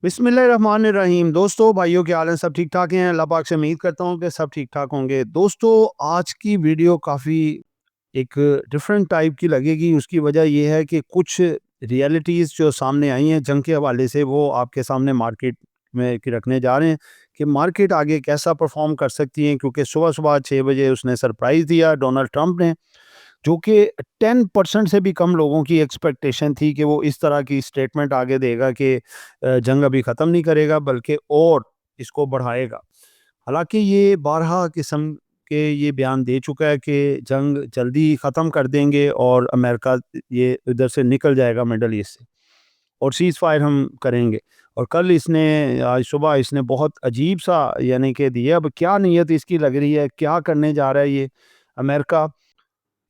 बिस्मिल्लाहिर्रहमानिर्रहीम। दोस्तों, भाइयों, क्या हाल है? सब ठीक ठाक हैं? अल्लाह पाक से उम्मीद करता हूँ कि सब ठीक ठाक होंगे। दोस्तों, आज की वीडियो काफ़ी एक डिफरेंट टाइप की लगेगी। उसकी वजह ये है कि कुछ रियलिटीज़ जो सामने आई हैं जंग के हवाले से, वो आपके सामने मार्केट में की रखने जा रहे हैं कि मार्केट आगे कैसा परफॉर्म कर सकती है। क्योंकि सुबह सुबह 6 बजे उसने सरप्राइज़ दिया डोनाल्ड ट्रंप ने, जो कि 10% से भी कम लोगों की एक्सपेक्टेशन थी कि वो इस तरह की स्टेटमेंट आगे देगा कि जंग अभी ख़त्म नहीं करेगा बल्कि और इसको बढ़ाएगा। हालांकि ये बारहा किस्म के ये बयान दे चुका है कि जंग जल्दी ख़त्म कर देंगे और अमेरिका ये इधर से निकल जाएगा मिडल ईस्ट से, और सीज़ फायर हम करेंगे। और कल इसने आज सुबह इसने बहुत अजीब सा यानी कि दिया। अब क्या नीयत इसकी लग रही है, क्या करने जा रहा है ये अमेरिका,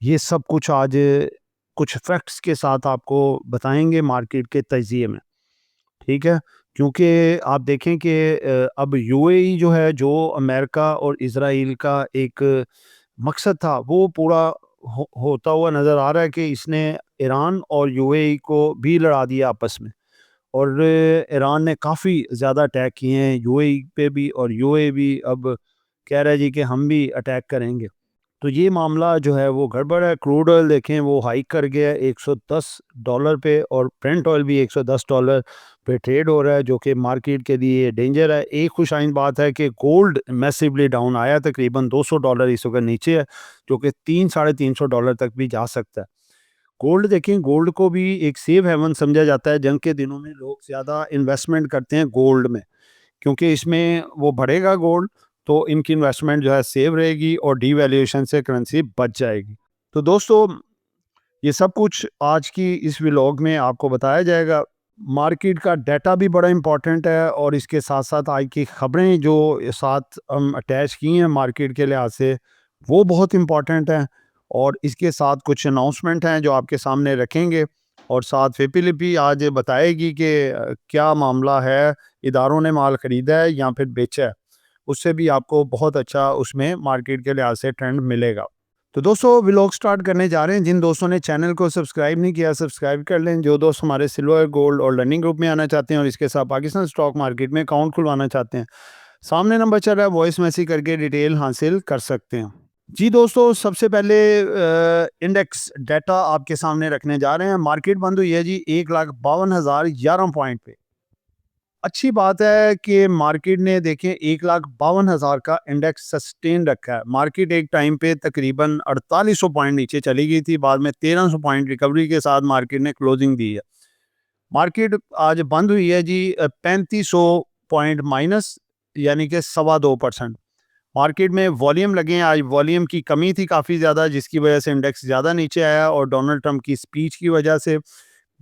ये सब कुछ आज कुछ फैक्ट्स के साथ आपको बताएँगे मार्केट के तजिए में, ठीक है? क्योंकि आप देखें कि अब यूएई जो है, जो अमेरिका और इज़राइल का एक मकसद था, वो पूरा होता हुआ नज़र आ रहा है कि इसने ईरान और यूएई को भी लड़ा दिया आपस में। और ईरान ने काफ़ी ज़्यादा अटैक किए हैं यूएई पे भी, और यूएई भी अब कह रहा है जी कि हम भी अटैक करेंगे। तो ये मामला जो है वो गड़बड़ है। क्रूड ऑयल देखें वो हाइक कर गया है $110 पे, और ब्रेंट ऑयल भी $110 पे ट्रेड हो रहा है, जो कि मार्केट के लिए डेंजर है। एक खुशाइन बात है कि गोल्ड मैसिवली डाउन आया, तकरीबन $200 इस वक्त नीचे है, जो कि 300-350 डॉलर तक भी जा सकता है। गोल्ड देखें, गोल्ड को भी एक सेफ हेवन समझा जाता है। जंग के दिनों में लोग ज़्यादा इन्वेस्टमेंट करते हैं गोल्ड में, क्योंकि इसमें वो बढ़ेगा गोल्ड, तो इनकी इन्वेस्टमेंट जो है सेव रहेगी और डीवैल्यूएशन से करेंसी बच जाएगी। तो दोस्तों, ये सब कुछ आज की इस व्लॉग में आपको बताया जाएगा। मार्केट का डाटा भी बड़ा इम्पोर्टेंट है, और इसके साथ साथ आज की खबरें जो साथ हम अटैच की हैं मार्केट के लिहाज से, वो बहुत इम्पोर्टेंट हैं। और इसके साथ कुछ अनाउंसमेंट हैं जो आपके सामने रखेंगे, और साथ फिलिपी आज बताएगी कि क्या मामला है, इदारों ने माल ख़रीदा है या फिर बेचा है। उससे भी आपको बहुत अच्छा उसमें मार्केट के लिहाज से ट्रेंड मिलेगा। तो दोस्तों, व्लॉग स्टार्ट करने जा रहे हैं। जिन दोस्तों ने चैनल को सब्सक्राइब नहीं किया, सब्सक्राइब कर लें। जो दोस्त हमारे सिल्वर, गोल्ड और लर्निंग ग्रुप में आना चाहते हैं और इसके साथ पाकिस्तान स्टॉक मार्केट में अकाउंट खुलवाना चाहते हैं, सामने नंबर चल रहा है, वॉइस मैसेज करके डिटेल हासिल कर सकते हैं। जी दोस्तों, सबसे पहले इंडेक्स डाटा आपके सामने रखने जा रहे हैं। मार्केट बंद हुई है जी 1,52,011 पॉइंट पे। अच्छी बात है कि मार्केट ने देखें 1,52,000 का इंडेक्स सस्टेन रखा है। मार्केट एक टाइम पे तकरीबन 4800 पॉइंट नीचे चली गई थी, बाद में 1300 पॉइंट रिकवरी के साथ मार्केट ने क्लोजिंग दी है। मार्केट आज बंद हुई है जी 3500 पॉइंट माइनस, यानी कि 2.25%। मार्केट में वॉल्यूम लगे हैं, आज वॉल्यूम की कमी थी काफ़ी ज़्यादा, जिसकी वजह से इंडेक्स ज़्यादा नीचे आया, और डोनाल्ड ट्रंप की स्पीच की वजह से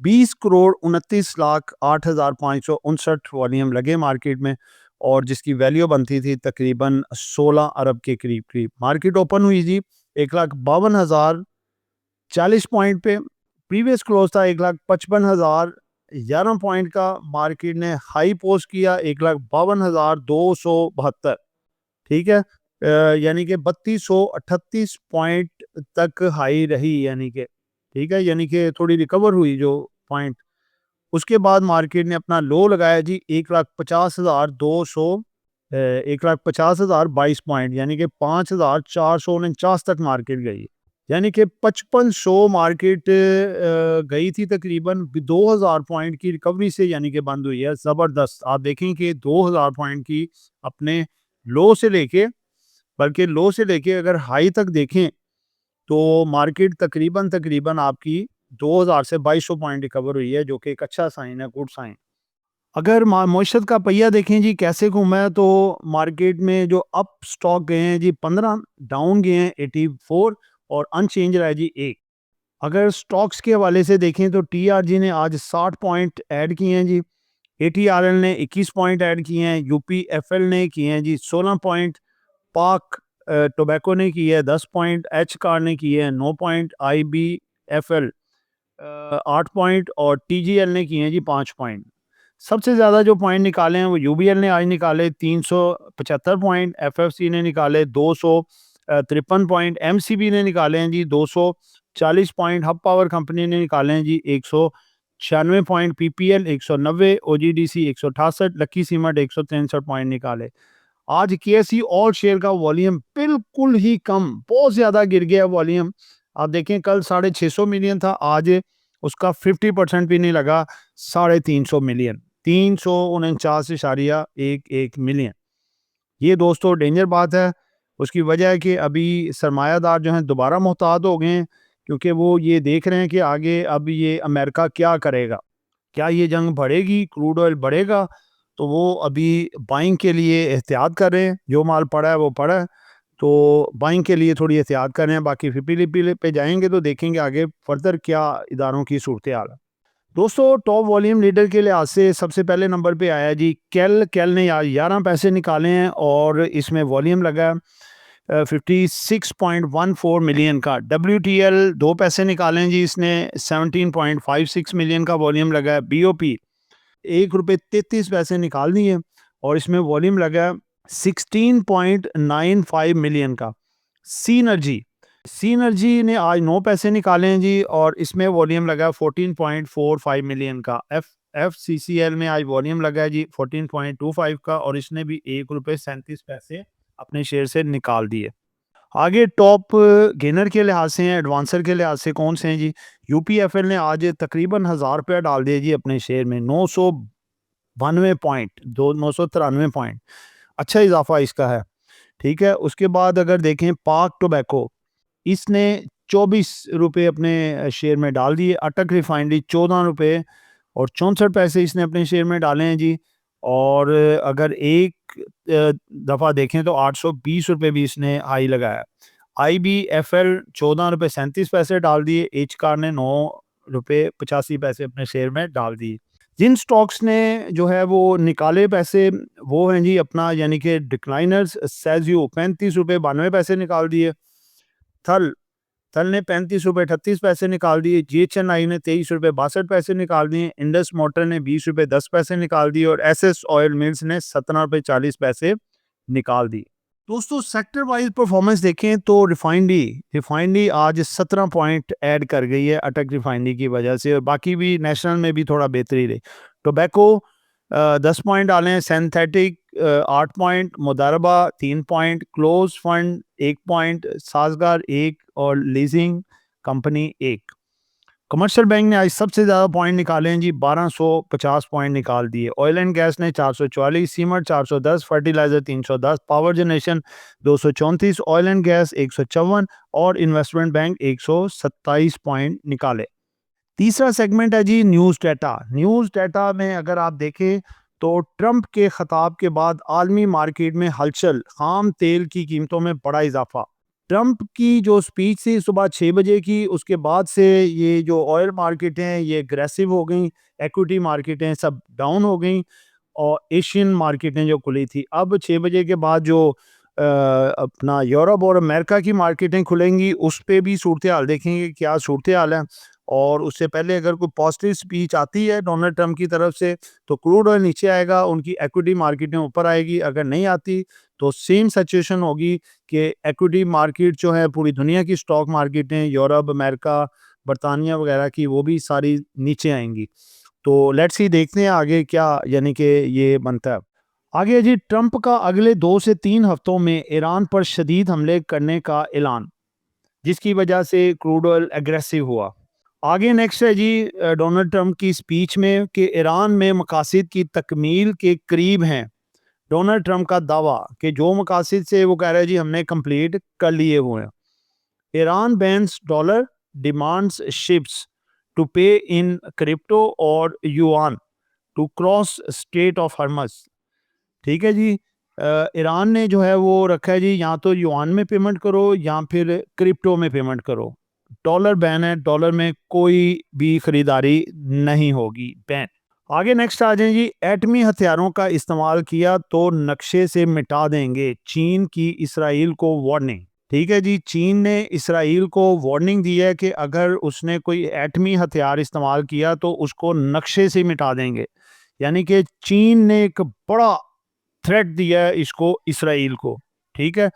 20,29,08,559 वॉल्यूम लगे मार्केट में, और जिसकी वैल्यू बनती थी तकरीबन 16 अरब के करीब करीब। मार्केट ओपन हुई जी 1,52,040 पॉइंट पे। प्रीवियस क्लोज था 1,55,011 पॉइंट का। मार्केट ने हाई पोस्ट किया 1,52,272, ठीक है। यानी कि 3238 पॉइंट तक हाई रही, यानी कि ठीक है, यानी कि थोड़ी रिकवर हुई जो पॉइंट। उसके बाद मार्केट ने अपना लो लगाया जी 1,50,200 1,50,022 पॉइंट, यानी कि 5,449 तक मार्केट गई। यानी कि 5500 मार्केट गई थी तकरीबन 2000 पॉइंट की रिकवरी से, यानी कि बंद हुई है ज़बरदस्त। आप देखें कि 2000 पॉइंट की अपने लो से लेके, बल्कि लो से लेके अगर हाई तक देखें, तो मार्केट तकरीबन तकरीबन आपकी 2000 से 2200 पॉइंट रिकवर हुई है, जो कि एक अच्छा साइन है, गुड साइन। अगर मईशत का पहिया देखें जी कैसे घूमा है, तो मार्केट में जो अप स्टॉक गए हैं जी 15, डाउन गए हैं 84, और अनचेंज रहा है जी 1। अगर स्टॉक्स के हवाले से देखें तो टीआरजी ने आज 60 पॉइंट ऐड किए हैं जी, एटीआरएल ने 21 पॉइंट ऐड किए हैं, यूपीएफएल ने किए हैं जी 16 पॉइंट, पाक टोबैको ने की है 10 पॉइंट, एच कार ने की है 9 पॉइंट, आईबीएफएल 8 पॉइंट, और टीजीएल ने किए हैं जी 5 पॉइंट। सबसे ज़्यादा जो पॉइंट निकाले हैं वो यूबीएल ने आज निकाले 375 पॉइंट, एफएफसी ने निकाले 253 पॉइंट, एमसीबी ने निकाले हैं जी 240 पॉइंट, हब पावर कंपनी ने निकाले हैं जी 96 point, PPL 190, OGDC 168, lucky cement 163 point निकाले। आज केएसई ऑल शेयर का वॉल्यूम बिल्कुल ही कम, बहुत ज्यादा गिर गया वॉल्यूम। आप देखें कल 650 मिलियन था, आज उसका 50% भी नहीं लगा, 350 मिलियन, 349.11 मिलियन। ये दोस्तों डेंजर बात है। उसकी वजह है कि अभी सरमायादार जो हैं दोबारा मोहतात हो गए हैं, क्योंकि वो ये देख रहे हैं कि आगे अब ये अमेरिका क्या करेगा, क्या ये जंग बढ़ेगी, क्रूड ऑयल बढ़ेगा। तो वो अभी बाइंग के लिए एहतियात कर रहे हैं, जो माल पड़ा है वो पड़ा है, तो बाइंग के लिए थोड़ी एहतियात कर रहे हैं। बाकी फिपीली पीले पे जाएंगे तो देखेंगे आगे फर्दर क्या इदारों की सूरत हाल है। दोस्तों टॉप वॉल्यूम लीडर के लिहाज से सबसे पहले नंबर पे आया जी कैल ने आज 11 पैसे निकाले हैं और इसमें वॉल्यूम लगा 56.14 मिलियन का। WTL 2 पैसे निकाले हैं जी, इसने 17.56 मिलियन का वॉल्यूम लगा है। BOP 1 रुपये 33 पैसे निकाल दिए और इसमें वॉल्यूम लगा 16.95 मिलियन का। सीनर्जी ने आज 9 पैसे निकाले हैं जी और इसमें वॉल्यूम लगा 14.45 मिलियन का। FCCL में आज वॉल्यूम लगा है जी 14.25 का और इसने भी 1 रुपये 37 पैसे अपने शेयर से निकाल दिए। आगे टॉप गेनर के लिहाज से हैं, एडवांसर के लिहाज से कौन से हैं जी। UPFL ने आज तकरीबन 1000 रुपया डाल दिया जी अपने शेयर में, 992 पॉइंट, 993 पॉइंट, अच्छा इजाफा इसका है। ठीक है, उसके बाद अगर देखें पाक टोबैको, इसने 24 रुपये अपने शेयर में डाल दिए। अटक रिफाइनरी 14 रुपये और 64 पैसे इसने अपने शेयर में डाले हैं जी। और अगर एक दफ़ा देखें तो 820 रुपये भी इसने हाई लगाया। IBFL 14 रुपये 37 पैसे डाल दिए। एच कार ने 9 रुपये 85 पैसे अपने शेयर में डाल दिए। जिन स्टॉक्स ने जो है वो निकाले पैसे वो हैं जी अपना, यानी कि डिक्लाइनर्स, सेज्यू 35 रुपये 92 पैसे निकाल दिए। थल ने 35 रुपये 38 पैसे निकाल दिए। GHNI ने 23 रुपये 62 पैसे निकाल दिए। इंडस मोटर ने 20 रुपये 10 पैसे निकाल दिए और SS ऑयल मिल्स ने 17 रुपये 40 पैसे निकाल दिए। दोस्तों सेक्टर वाइज परफॉर्मेंस देखें तो रिफाइनरी आज 17 पॉइंट ऐड कर गई है अटक रिफाइनरी की वजह से, और बाकी भी नेशनल में भी थोड़ा बेहतरी रही। टोबैको 10 पॉइंट डाले हैं, सिंथेटिक 8 पॉइंट, मुदारबा 3 पॉइंट, क्लोज फंड 1 पॉइंट, साजगार 1 और लीजिंग कंपनी 1। कमर्शियल बैंक ने आज सबसे ज़्यादा पॉइंट निकाले हैं जी, 1250 पॉइंट निकाल दिए। ऑयल एंड गैस ने 444, cement 410, fertiliser 310, power generation 234, oil and gas 154 और इन्वेस्टमेंट बैंक 127 पॉइंट निकाले। तीसरा सेगमेंट है जी न्यूज़ डेटा में अगर आप देखें तो ट्रंप के खिताब के बाद आलमी मार्केट में हलचल, खाम तेल की कीमतों में बड़ा इजाफा। ट्रंप की जो स्पीच थी सुबह 6 बजे की, उसके बाद से ये जो ऑयल मार्केट हैं ये अग्रेसिव हो गई, इक्विटी मार्केटें सब डाउन हो गई और एशियन मार्केटें जो खुली थी। अब 6 बजे के बाद जो अपना यूरोप और अमेरिका की मार्केटें खुलेंगी उस पर भी सूरत हाल देखेंगे क्या सूरत हाल है। और उससे पहले अगर कोई पॉजिटिव स्पीच आती है डोनाल्ड ट्रंप की तरफ से तो क्रूड ऑयल नीचे आएगा, उनकी इक्विटी मार्केटें ऊपर आएगी। अगर नहीं आती तो सेम सिचुएशन होगी कि इक्विटी मार्केट जो है पूरी दुनिया की स्टॉक मार्केटें, यूरोप, अमेरिका, बरतानिया वगैरह की, वो भी सारी नीचे आएंगी। तो लेट्स सी देखते हैं आगे क्या यानी कि ये बनता है। आगे जी ट्रंप का अगले 2 से 3 हफ्तों में ईरान पर शदीद हमले करने का ऐलान, जिसकी वजह से क्रूड ऑयल एग्रेसिव हुआ। आगे नेक्स्ट है जी डोनाल्ड ट्रंप की स्पीच में कि ईरान में मकासद की तकमील के करीब हैं। डोनाल्ड ट्रंप का दावा कि जो मकासद से वो कह रहे हैं जी हमने कंप्लीट कर लिए हुए हैं। Iran bans dollar, demands ships to pay in crypto और yuan to cross Strait of Hormuz. ठीक है जी, ईरान ने जो है वो रखा है जी या तो युआन में पेमेंट करो या फिर क्रिप्टो में पेमेंट करो। डॉलर बैन है, डॉलर में कोई भी खरीदारी नहीं होगी, बैन। आगे नेक्स्ट आ जाए जी, एटमी हथियारों का इस्तेमाल किया तो नक्शे से मिटा देंगे, चीन की इसराइल को वार्निंग। ठीक है जी, चीन ने इसराइल को वार्निंग दी है कि अगर उसने कोई एटमी हथियार इस्तेमाल किया तो उसको नक्शे से मिटा देंगे। यानी कि चीन ने एक बड़ा थ्रेट दिया है इसको, इसराइल को। ठीक है,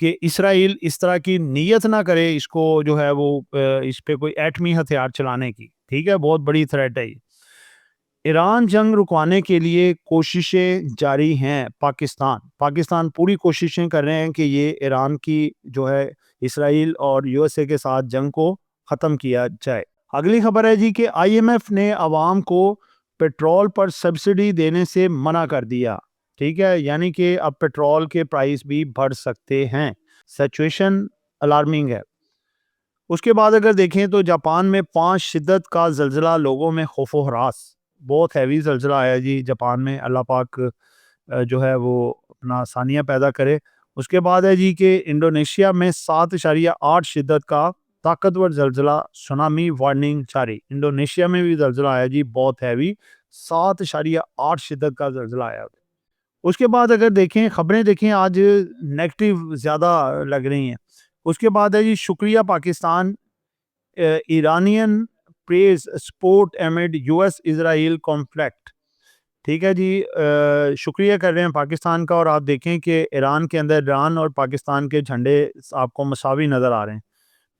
कि इसराइल इस तरह की नीयत ना करे इसको जो है वो इस पे कोई एटमी हथियार चलाने की। ठीक है, बहुत बड़ी थ्रेट है ये। ईरान जंग रुकवाने के लिए कोशिशें जारी हैं। पाकिस्तान पूरी कोशिशें कर रहे हैं कि ये ईरान की जो है इसराइल और यूएसए के साथ जंग को ख़त्म किया जाए। अगली खबर है जी कि आईएमएफ ने आवाम को पेट्रोल पर सब्सिडी देने से मना कर दिया। ठीक है, यानी कि अब पेट्रोल के प्राइस भी बढ़ सकते हैं। सिचुएशन अलार्मिंग है। उसके बाद अगर देखें तो जापान में 5 शिद्दत का ज़लज़ला, लोगों में खौफ व हरास। बहुत हैवी ज़लज़ला आया जी जापान में, अल्लाह पाक जो है वो अपना आसानियाँ पैदा करे। उसके बाद है जी कि इंडोनेशिया में 7.8 शिद्दत का ताकतवर ज़लज़ला, सुनामी वार्निंग जारी। इंडोनेशिया में भी ज़लज़ला आया जी, बहुत हैवी 7.8 शिद्दत का ज़लज़ला आया। उसके बाद अगर देखें खबरें देखें आज नेगेटिव ज़्यादा लग रही हैं। उसके बाद है जी शुक्रिया Pakistan, Iranian praise support एमिड US Israel conflict. ठीक है जी, शुक्रिया कर रहे हैं पाकिस्तान का। और आप देखें कि ईरान के अंदर ईरान और पाकिस्तान के झंडे आपको मसावी नज़र आ रहे हैं।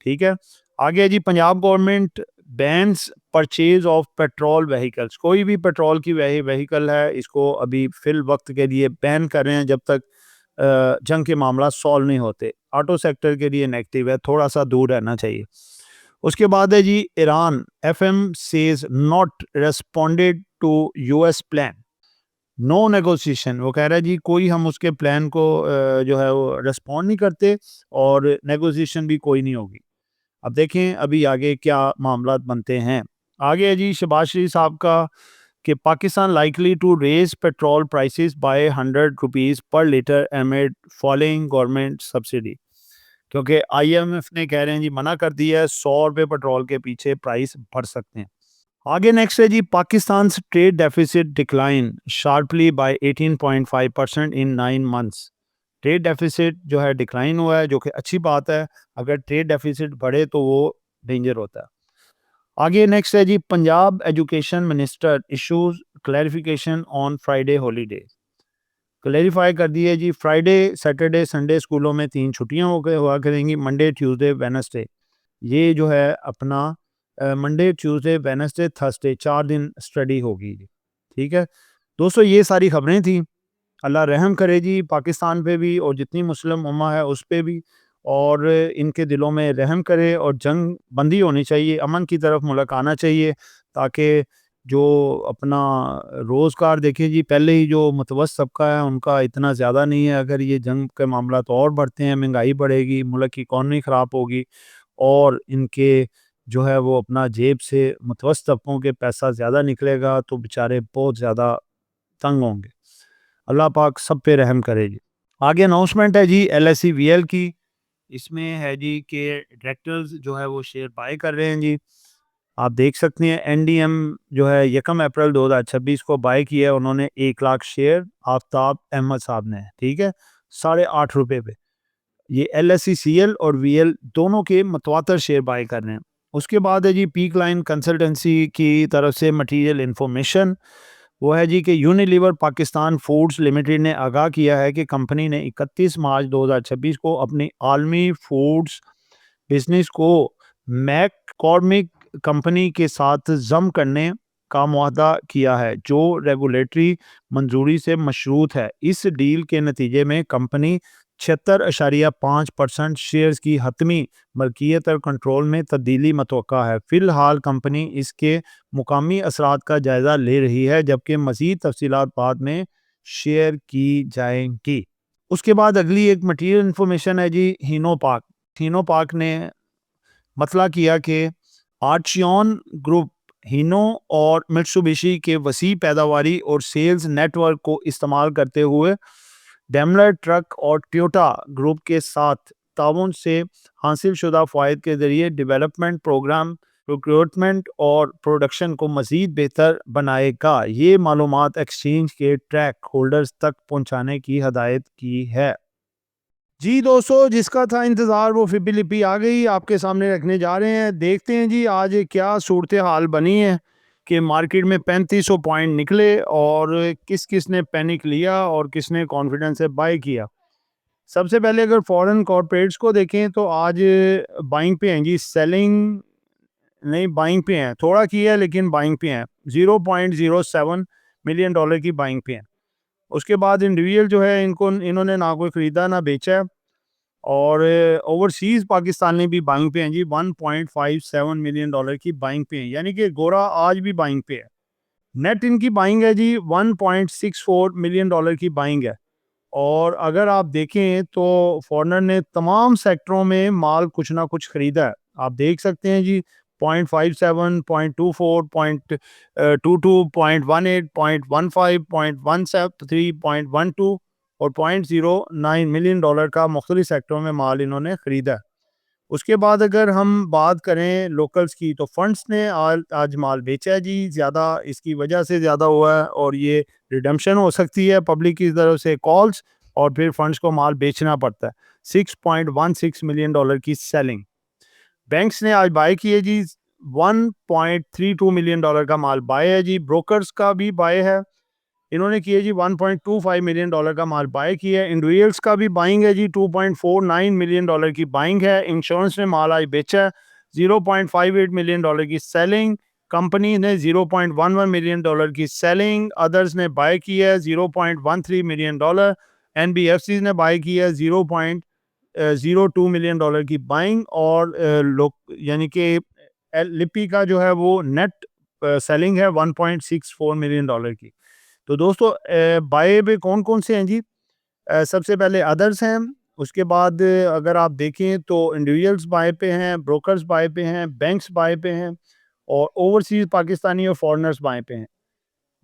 ठीक है, आगे है जी Punjab government bans purchase of petrol vehicles. कोई भी पेट्रोल की व्हीकल है, इसको अभी फिल वक्त के लिए बैन कर रहे हैं जब तक जंग के मामला सॉल्व नहीं होते। ऑटो सेक्टर के लिए नेगेटिव है, थोड़ा सा दूर रहना चाहिए। उसके बाद है जी Iran, FM says not responded to US plan, no negotiation. वो कह रहा है जी कोई हम उसके प्लान को जो है वो रेस्पॉन्ड नहीं करते और नेगोशिएशन भी कोई नहीं होगी। अब देखें अभी आगे क्या मामला बनते हैं। आगे है जी शहबाज शरीफ साहब का कि Pakistan likely to raise petrol prices by 100 rupees per litre amid following government subsidy. क्योंकि आईएमएफ ने कह रहे हैं जी, मना कर दिया है, 100 रुपये पेट्रोल के पीछे प्राइस बढ़ सकते हैं। आगे नेक्स्ट है जी Pakistan trade deficit decline sharply by 18.5% in 9 months. Trade deficit जो है डिक्लाइन हुआ है, जो कि अच्छी बात है। अगर ट्रेड डेफिसिट बढ़े तो वो डेंजर होता है। आगे नेक्स्ट है जी Punjab education minister issues clarification on Friday holiday. Clarify कर दिया जी, फ्राइडे सैटरडे संडे स्कूलों में 3 छुट्टियां हुआ करेंगी, मंडे ट्यूसडे वेडनेसडे। ये जो है अपना मंडे ट्यूसडे वेडनेसडे थर्सडे 4 दिन स्टडी होगी जी। ठीक है दोस्तों, ये सारी खबरें थी। अल्लाह रहम करे जी पाकिस्तान पे भी और जितनी मुस्लिम उम्मा है उस पे भी, और इनके दिलों में रहम करे और जंग बंदी होनी चाहिए, अमन की तरफ मुल्क आना चाहिए, ताकि जो अपना रोज़गार देखिए जी, पहले ही जो मुतवस्सित तबका है उनका इतना ज़्यादा नहीं है। अगर ये जंग के मामला तो और बढ़ते हैं, महंगाई बढ़ेगी, मुल्क की इकॉनमी ख़राब होगी और इनके जो है वो अपना जेब से मुतवस्सित तबकों के पैसा ज़्यादा निकलेगा तो बेचारे बहुत ज़्यादा तंग होंगे। अल्लाह पाक सब पे रहम करे जी। आगे अनाउंसमेंट है जी एलएसईवीएल की। इसमें है जी कि डायरेक्टर्स जो है वो शेयर बाय कर रहे हैं जी। आप देख सकते हैं एनडीएम जो है 1 अप्रैल 2026 को बाय किया है उन्होंने 1 लाख शेयर आफ्ताब अहमद साहब ने। ठीक है, 8.5 रुपये पे। ये एलएसईसीएल और वीएल दोनों के मतवातर शेयर बाय कर रहे हैं। उसके बाद है जी पीक लाइन कंसल्टेंसी की तरफ से मटेरियल इंफॉर्मेशन। वो है जी कि यूनिलीवर पाकिस्तान फूड्स लिमिटेड ने आगाह किया है कि कंपनी ने 31 मार्च 2026 को अपनी आलमी फूड्स बिजनेस को मैककॉर्मिक कंपनी के साथ जम करने का मुआहदा किया है, जो रेगुलेटरी मंजूरी से मशरूत है। इस डील के नतीजे में कंपनी 76.5% शेयर्स की हतमी मलकियत और कंट्रोल में तब्दीली मतवक्का है। फिलहाल कंपनी इसके मुकामी असरात का जायज़ा ले रही है, जबकि मज़ीद तफसीलात बाद में शेयर की जाएंगी। उसके बाद अगली एक मटीरियल इन्फॉर्मेशन है जी हीनो पार्क ने मतला किया कि आर्चियन ग्रुप हीनो और मित्सुबिशी के वसी पैदावारी और सेल्स नेटवर्क को इस्तेमाल करते हुए डेमलर ट्रक और टोयोटा ग्रुप के साथ ताउन से हासिल शुदा फ़ायद के ज़रिए डेवलपमेंट प्रोग्राम, रिक्रूटमेंट और प्रोडक्शन को मज़ीद बेहतर बनाएगा। ये मालूमात एक्सचेंज के ट्रैक होल्डर्स तक पहुँचाने की हदायत की है। जी दोस्तों, जिसका था इंतज़ार वो फिलिपी आ गई, आपके सामने रखने जा रहे हैं। देखते हैं जी आज क्या सूरत हाल बनी है कि मार्केट में 3500 पॉइंट निकले और किस किस ने पैनिक लिया और किसने कॉन्फिडेंस से बाय किया। सबसे पहले अगर फॉरेन कॉर्पोरेट्स को देखें तो आज बाइंग पे हैं जी, सेलिंग नहीं, बाइंग पे हैं, थोड़ा किया है लेकिन बाइंग पे हैं, $0.07 मिलियन की बाइंग पे हैं। उसके बाद इंडिविजुअल जो है इनको इन्होंने ना कोई ख़रीदा ना बेचा है। और ओवरसीज़ पाकिस्तानी भी बाइंग पे हैं जी, $1.57 मिलियन की बाइंग पे हैं, यानी कि गोरा आज भी बाइंग पे है। नेट इनकी बाइंग है जी, $1.64 मिलियन की बाइंग है। और अगर आप देखें तो फॉरेनर ने तमाम सेक्टरों में माल कुछ ना कुछ खरीदा है। आप देख सकते हैं जी, 0.57, 0.24, 0.22, 0.18, 0.15, 0.13, 0.12 और $0.09 मिलियन का मुख्तलिफ सेक्टरों में माल इन्होंने खरीदा है। उसके बाद अगर हम बात करें लोकल्स की, तो फंड्स ने आज माल बेचा है जी, ज़्यादा इसकी वजह से ज़्यादा हुआ है, और ये रिडम्पशन हो सकती है पब्लिक की तरफ से कॉल्स, और फिर फंड्स को माल बेचना पड़ता है। $6.16 मिलियन की सेलिंग। बैंक्स ने आज बाय किए जी, $1.32 मिलियन का माल बाय है जी। ब्रोकर्स का भी बाय है, इन्होंने किया जी, $1.25 मिलियन का माल बाय किया है। इंडिविजुअल्स का भी बाइंग है जी, $2.49 मिलियन की बाइंग है। इंश्योरेंस ने माल आज बेचा है, $0.58 मिलियन की सेलिंग। कंपनी ने $0.11 मिलियन की सेलिंग। अदर्स ने बाय किया है $0.13 मिलियन। एनबीएफसी ने बाय किया है $0.02 मिलियन की बाइंग। और लोग यानी कि लिपि का जो है वो नेट सेलिंग है $1.64 मिलियन की। तो दोस्तों बाय में कौन-कौन से हैं जी? सबसे पहले अदर्स हैं, उसके बाद अगर आप देखें तो इंडिविजुअल्स बाय पे हैं, ब्रोकर्स बाय पे हैं, बैंक्स बाय पे हैं, और ओवरसीज़ पाकिस्तानी और फॉरेनर्स बाय पे हैं।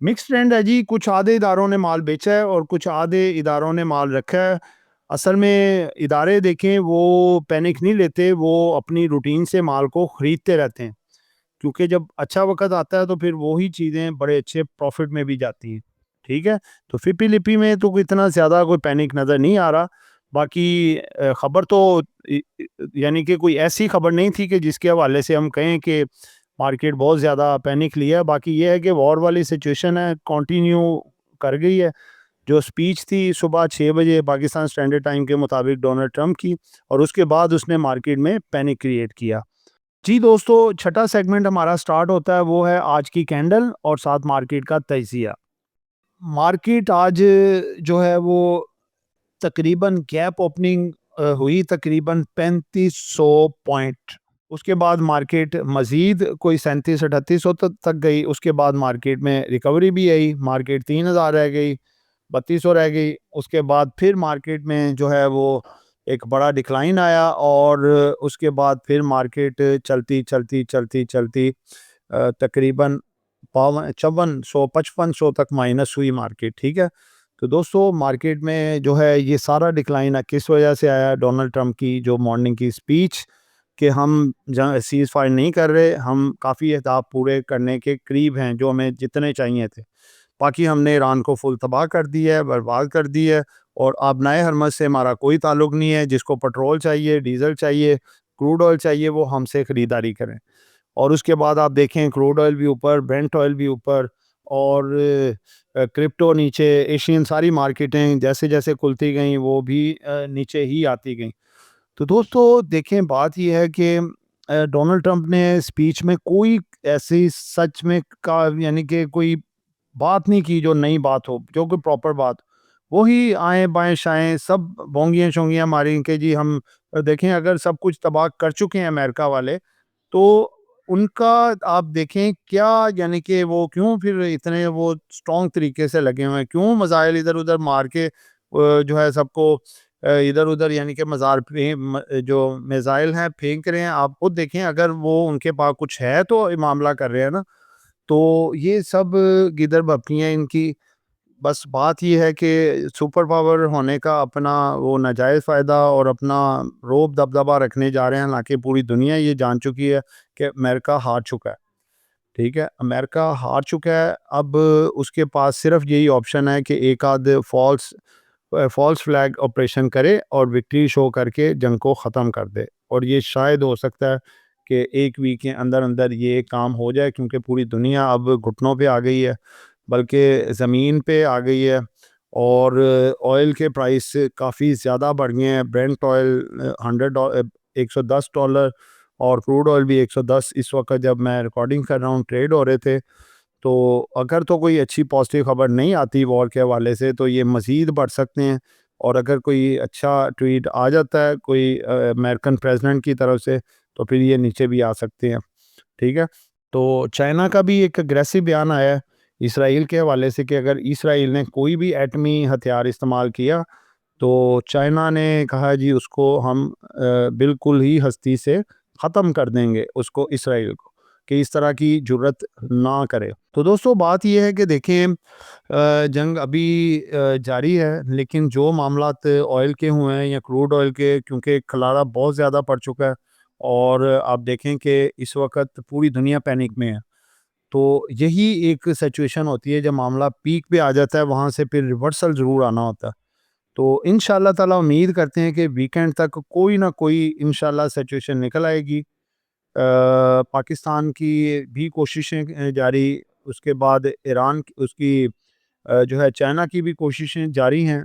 मिक्स्ड ट्रेंड है जी, कुछ आधे इदारों ने माल बेचा है और कुछ आधे इदारों ने माल रखा है। असल में इदारे देखें वो पैनिक नहीं लेते, वो अपनी रूटीन से माल को खरीदते रहते हैं, क्योंकि जब अच्छा वक़्त आता है तो फिर वही चीज़ें बड़े अच्छे प्रॉफ़िट में भी जाती हैं, ठीक है? तो फिपी-लिपि में तो इतना ज़्यादा कोई पैनिक नज़र नहीं आ रहा। बाकी ख़बर तो यानी कि कोई ऐसी ख़बर नहीं थी कि जिसके हवाले से हम कहें कि मार्केट बहुत ज़्यादा पैनिक लिया है। बाकी ये है कि वॉर वाली सिचुएशन है, कंटिन्यू कर गई है। जो स्पीच थी सुबह 6 बजे पाकिस्तान स्टैंडर्ड टाइम के मुताबिक डोनाल्ड ट्रंप की, और उसके बाद उसने मार्केट में पैनिक क्रिएट किया। जी दोस्तों, छठा सेगमेंट हमारा स्टार्ट होता है, वो है आज की कैंडल और साथ मार्केट का तजिया। मार्केट आज जो है वो तकरीबन गैप ओपनिंग हुई तकरीबन 3500 पॉइंट। उसके बाद मार्केट मज़ीद कोई 3700-3800 तक गई। उसके बाद मार्केट में रिकवरी भी आई, मार्केट 3000 रह गई, 3200 रह गई। उसके बाद फिर मार्केट में जो है वो एक बड़ा डिक्लाइन आया, और उसके बाद फिर मार्केट चलती चलती चलती चलती तकरीबन 5400-5500 तक माइनस हुई मार्केट, ठीक है। तो दोस्तों मार्केट में जो है ये सारा डिक्लाइन किस वजह से आया? डोनाल्ड ट्रंप की जो मॉर्निंग की स्पीच कि हम सीज़ फायर नहीं कर रहे, हम काफ़ी अहदाफ पूरे करने के करीब हैं जो हमें जितने चाहिए थे। बाकी हमने ईरान को फुल तबाह कर दिया है, बर्बाद कर दिया है, और अब नए हरमज़ से हमारा कोई ताल्लुक नहीं है। जिसको पेट्रोल चाहिए, डीज़ल चाहिए, क्रूड ऑयल चाहिए, वो हमसे ख़रीदारी करें। और उसके बाद आप देखें क्रूड ऑयल भी ऊपर, ब्रेंट ऑयल भी ऊपर, और क्रिप्टो नीचे, एशियन सारी मार्केटें जैसे-जैसे खुलती गईं वो भी नीचे ही आती गईं। तो दोस्तों देखें, बात ये है कि डोनाल्ड ट्रंप ने स्पीच में कोई ऐसी सच में का यानी कि कोई बात नहीं की जो नई बात हो, जो कोई प्रॉपर बात। वही आएँ-बाएँ-शाएँ सब बोंगियाँ-शोंगियाँ मारी कि जी हम देखें अगर सब कुछ तबाह कर चुके हैं अमेरिका वाले, तो उनका आप देखें क्या, यानी कि वो क्यों फिर इतने वो स्ट्रॉन्ग तरीके से लगे हुए हैं? क्यों मिसाइल इधर-उधर मार के जो है सबको इधर-उधर यानी कि मज़ार पे जो मिसाइल हैं फेंक रहे हैं? आप खुद देखें, अगर वो उनके पास कुछ है तो ये मामला कर रहे हैं ना। तो ये सब गिदर बकरियाँ इनकी। बस बात ये है कि सुपर पावर होने का अपना वो नाजायज़ फ़ायदा और अपना रोब दबदबा रखने जा रहे हैं, हालाँकि पूरी दुनिया ये जान चुकी है कि अमेरिका हार चुका है, ठीक है? अमेरिका हार चुका है, अब उसके पास सिर्फ़ यही ऑप्शन है कि एक आध फ़ॉल्स फ्लैग ऑपरेशन करे और विक्ट्री शो करके जंग को ख़त्म कर दे। और ये शायद हो सकता है कि 1 वीक के अंदर-अंदर ये काम हो जाए, क्योंकि पूरी दुनिया अब घुटनों पे आ गई है, बल्कि ज़मीन पे आ गई है। और ऑयल के प्राइस काफ़ी ज़्यादा बढ़ गए हैं। ब्रेंट ऑयल $110, और क्रूड ऑयल भी 110 इस वक्त जब मैं रिकॉर्डिंग कर रहा हूँ ट्रेड हो रहे थे। तो अगर तो कोई अच्छी पॉजिटिव खबर नहीं आती वॉर के हवाले से तो ये मज़ीद बढ़ सकते हैं। और अगर कोई अच्छा ट्वीट आ जाता है कोई अमेरिकन प्रेसिडेंट की तरफ से तो फिर ये नीचे भी आ सकते हैं। ठीक है। तो चाइना का भी एक अग्रेसिव बयान आया है इसराइल के हवाले से कि अगर इसराइल ने कोई भी एटमी हथियार इस्तेमाल किया तो चाइना ने कहा जी उसको हम बिल्कुल ही हस्ती से ख़त्म कर देंगे उसको इसराइल को, कि इस तरह की जुर्रत ना करे। तो दोस्तों बात यह है कि देखें जंग अभी जारी है, लेकिन जो मामलात ऑयल के हुए हैं या क्रूड ऑयल के, क्योंकि खलारा बहुत ज़्यादा पड़ चुका है और आप देखें कि इस वक्त पूरी दुनिया पैनिक में है। तो यही एक सिचुएशन होती है जब मामला पीक पे आ जाता है, वहाँ से फिर रिवर्सल ज़रूर आना होता है। तो इंशाल्लाह ताला उम्मीद करते हैं कि वीकेंड तक कोई ना कोई इंशाल्लाह सिचुएशन निकल आएगी। पाकिस्तान की भी कोशिशें जारी, उसके बाद ईरान उसकी जो है चाइना की भी कोशिशें जारी हैं,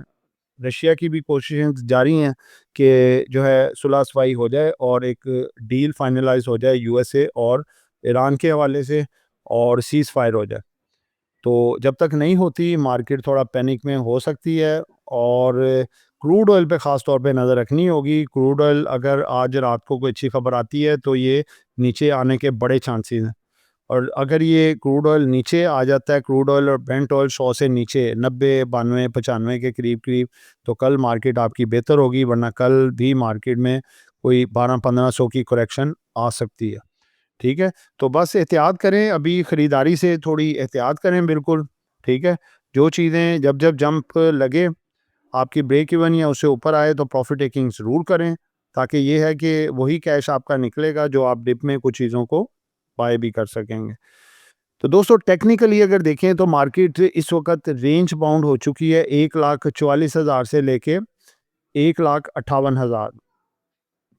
रशिया की भी कोशिशें जारी हैं कि जो है सुलह-सफाई हो जाए और एक डील फाइनलाइज़ हो जाए यूएसए और ईरान के हवाले से और सीज़ फायर हो जाए। तो जब तक नहीं होती मार्केट थोड़ा पैनिक में हो सकती है और क्रूड ऑयल पे ख़ास तौर पे नज़र रखनी होगी। क्रूड ऑयल अगर आज रात को कोई अच्छी खबर आती है तो ये नीचे आने के बड़े चांसेस हैं और अगर ये क्रूड ऑयल नीचे आ जाता है, क्रूड ऑयल और ब्रेंट ऑयल 100 से नीचे 90, 92, 95 के करीब-करीब, तो कल मार्केट आपकी बेहतर होगी, वरना कल भी मार्केट में कोई 12-1500 की करेक्शन आ सकती है। ठीक है? तो बस एहतियात करें, अभी ख़रीदारी से थोड़ी एहतियात करें बिल्कुल, ठीक है? जो चीज़ें जब जंप लगे, आपकी ब्रेक इवन या उससे ऊपर आए तो प्रॉफ़िट टेकिंग ज़रूर करें, ताकि ये है कि वही कैश आपका निकलेगा जो आप डिप में कुछ चीज़ों को बाय भी कर सकेंगे। तो दोस्तों टेक्निकली अगर देखें तो मार्केट इस वक़्त रेंज बाउंड हो चुकी है 1,44,000 से लेके 1,58,000।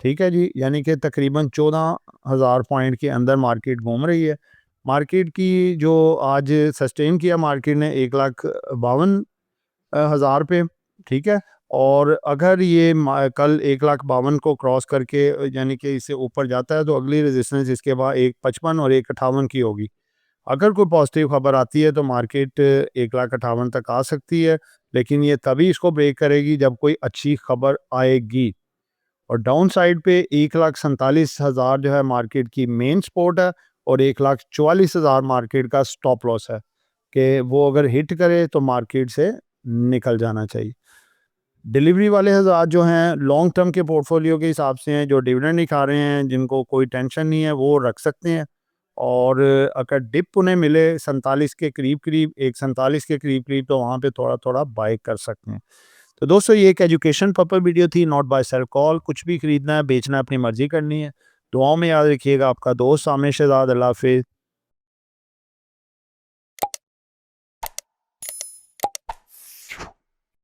ठीक है जी, यानी कि तकरीबन 14,000 पॉइंट के अंदर मार्केट घूम रही है। मार्केट की जो आज सस्टेन किया मार्केट ने 1,52,000 हज़ार पे, ठीक है? और अगर ये कल 1,52,000 को क्रॉस करके यानी कि इससे ऊपर जाता है तो अगली रेजिस्टेंस इसके बाद 1,55 और 1,58 की होगी। अगर कोई पॉजिटिव खबर आती है तो मार्केट 1,58,000 तक आ सकती है, लेकिन ये तभी इसको ब्रेक करेगी जब कोई अच्छी खबर आएगी। और डाउन साइड पे 1,47,000 जो है मार्केट की मेन सपोर्ट है और 1,44,000 मार्केट का स्टॉप लॉस है कि वो अगर हिट करे तो मार्केट से निकल जाना चाहिए। डिलीवरी वाले हज़ार जो हैं लॉन्ग टर्म के पोर्टफोलियो के हिसाब से हैं, जो डिविडेंड नहीं खा रहे हैं, जिनको कोई टेंशन नहीं है, वो रख सकते हैं। और अगर डिप उन्हें मिले 47 के करीब-करीब, 147 के करीब-करीब, तो वहाँ पे थोड़ा-थोड़ा बाय कर सकते हैं। तो दोस्तों ये एक एजुकेशन पर्पस वीडियो थी, नॉट बाय सेल कॉल। कुछ भी खरीदना है, बेचना है, अपनी मर्ज़ी करनी है। दुआओं में याद रखिएगा। आपका दोस्त आमिर शहजाद। अल्लाह हाफ़िज़।